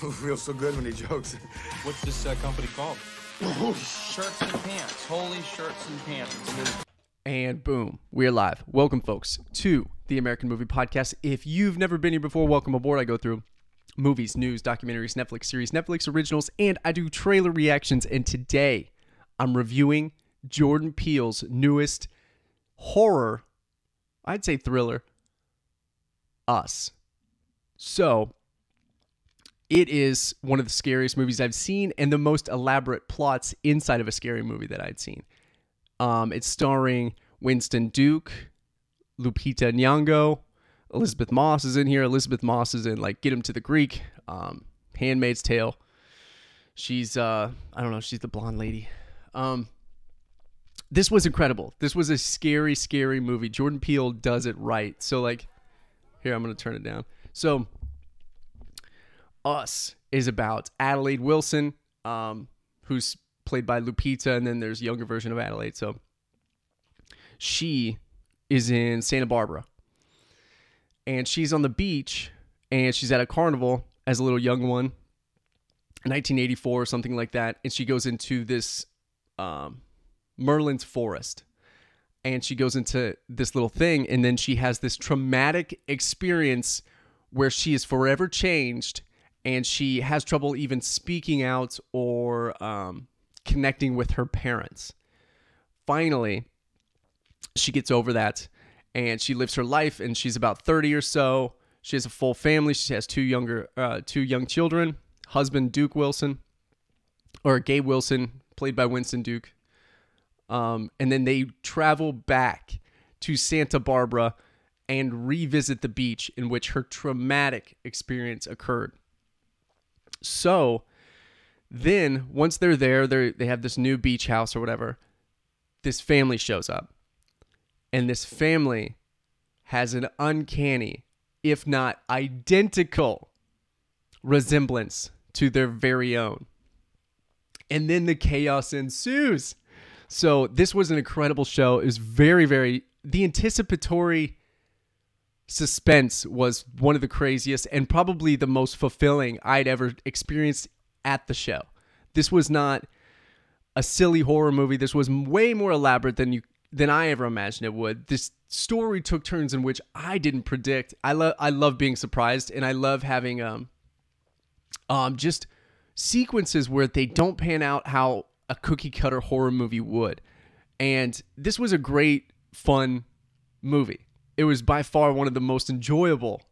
Who feels so good when he jokes? What's this company called? Shirts and pants. Holy shirts and pants. It's new. And boom, we're live. Welcome, folks, to the American Movie Podcast. If you've never been here before, welcome aboard. I go through movies, news, documentaries, Netflix series, Netflix originals, and I do trailer reactions. And today, I'm reviewing Jordan Peele's newest horror, I'd say thriller, Us. So, it is one of the scariest movies I've seen and the most elaborate plots inside of a scary movie that I'd seen. It's starring Winston Duke, Lupita Nyong'o, Elizabeth Moss is in here. Elizabeth Moss is in, like, Get Him to the Greek, Handmaid's Tale. She's, I don't know, she's the blonde lady. This was incredible. This was a scary, scary movie. Jordan Peele does it right. So, like, here, I'm going to turn it down. So, Us is about Adelaide Wilson, who's played by Lupita, and then there's a younger version of Adelaide. So she is in Santa Barbara, and she's on the beach, and she's at a carnival as a little young one, 1984 or something like that, and she goes into this Merlin's forest, and she goes into this little thing, and then she has this traumatic experience where she is forever changed, and she has trouble even speaking out or connecting with her parents. Finally, she gets over that, and she lives her life, and she's about 30 or so. She has a full family. She has two young children. Husband, Duke Wilson, or Gabe Wilson, played by Winston Duke. And then they travel back to Santa Barbara and revisit the beach in which her traumatic experience occurred. So then once they're there, they have this new beach house or whatever. This family shows up, and this family has an uncanny, if not identical, resemblance to their very own. And then the chaos ensues. So this was an incredible show. It was very, very, the anticipatory suspense was one of the craziest and probably the most fulfilling I'd ever experienced at the show. This was not a silly horror movie. This was way more elaborate than I ever imagined it would. This story took turns in which I didn't predict. I love being surprised, and I love having just sequences where they don't pan out how a cookie cutter horror movie would. And this was a great, fun movie. It was by far one of the most enjoyable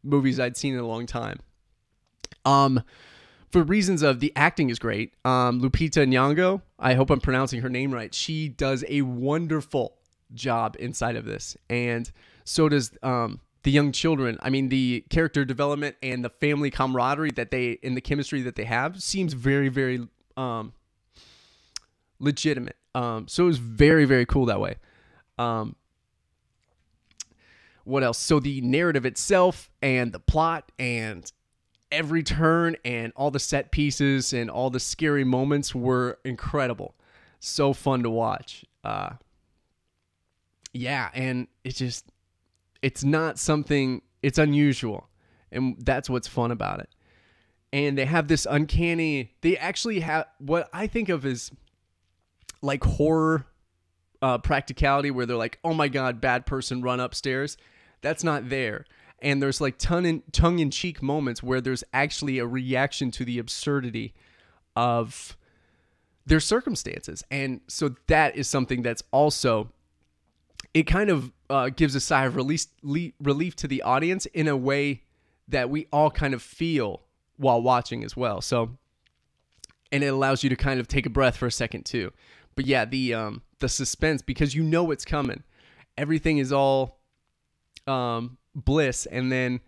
movies I'd seen in a long time. For reasons of the acting is great. Lupita Nyong'o, I hope I'm pronouncing her name right. She does a wonderful job inside of this. And so does the young children. I mean, the character development and the family camaraderie and the chemistry that they have seems very, very legitimate. So it was very, very cool that way. What else? So the narrative itself and the plot and every turn and all the set pieces and all the scary moments were incredible. So fun to watch. Yeah, and it's not something, it's unusual. And that's what's fun about it. And they have this uncanny, they actually have what I think of as like horror practicality, where they're like, oh my God, bad person, run upstairs. That's not there. And there's like tongue-in-cheek moments where there's actually a reaction to the absurdity of their circumstances. And so that is something that's also, it kind of gives a sigh of relief to the audience in a way that we all kind of feel while watching as well. So, and it allows you to kind of take a breath for a second too. But yeah, the suspense, because you know what's coming. Everything is all bliss, and then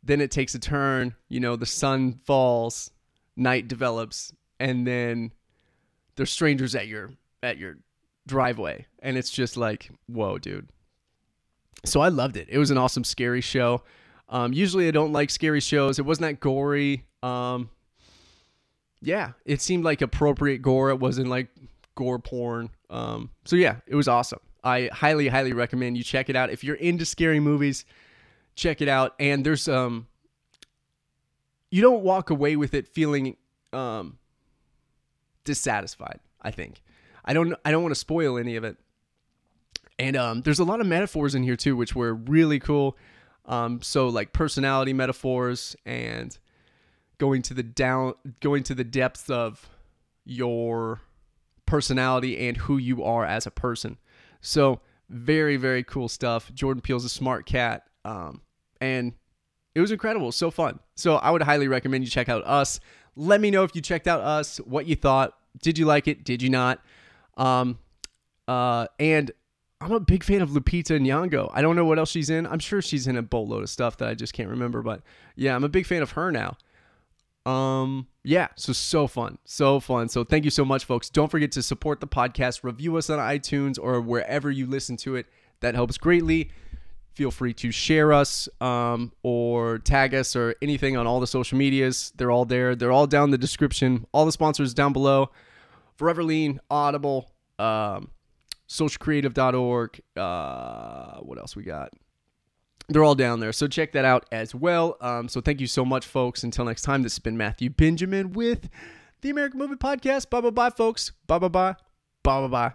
it takes a turn. You know, the sun falls, night develops, and then there's strangers at your driveway, and it's just like, whoa, dude. So I loved it. It was an awesome scary show. Usually I don't like scary shows. It wasn't that gory. Yeah, it seemed like appropriate gore. It wasn't like gore porn. So yeah, it was awesome. I highly, highly recommend you check it out. If you're into scary movies, check it out. And there's you don't walk away with it feeling dissatisfied, I think. I don't want to spoil any of it. And there's a lot of metaphors in here too, which were really cool. So like personality metaphors and going to the depths of your personality and who you are as a person. So very, very cool stuff. Jordan Peele's a smart cat. And it was incredible. So fun. So I would highly recommend you check out Us. Let me know if you checked out Us, what you thought. Did you like it? Did you not? And I'm a big fan of Lupita Nyong'o. I don't know what else she's in. I'm sure she's in a boatload of stuff that I just can't remember. But yeah, I'm a big fan of her now. Yeah, so fun. So fun. So thank you so much, folks. Don't forget to support the podcast. Review us on iTunes or wherever you listen to it. That helps greatly. Feel free to share us or tag us or anything on all the social medias. They're all there. They're all down in the description. All the sponsors down below. Forever Lean, Audible, socialcreative.org. What else we got? They're all down there. So check that out as well. So thank you so much, folks. Until next time, this has been Matthew Benjamin with the American Movie Podcast. Bye-bye-bye, folks. Bye-bye-bye. Bye-bye-bye.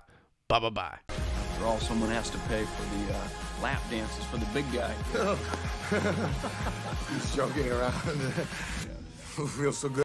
Bye-bye-bye. After all, someone has to pay for the lap dances for the big guy. He's joking around. Feels so good.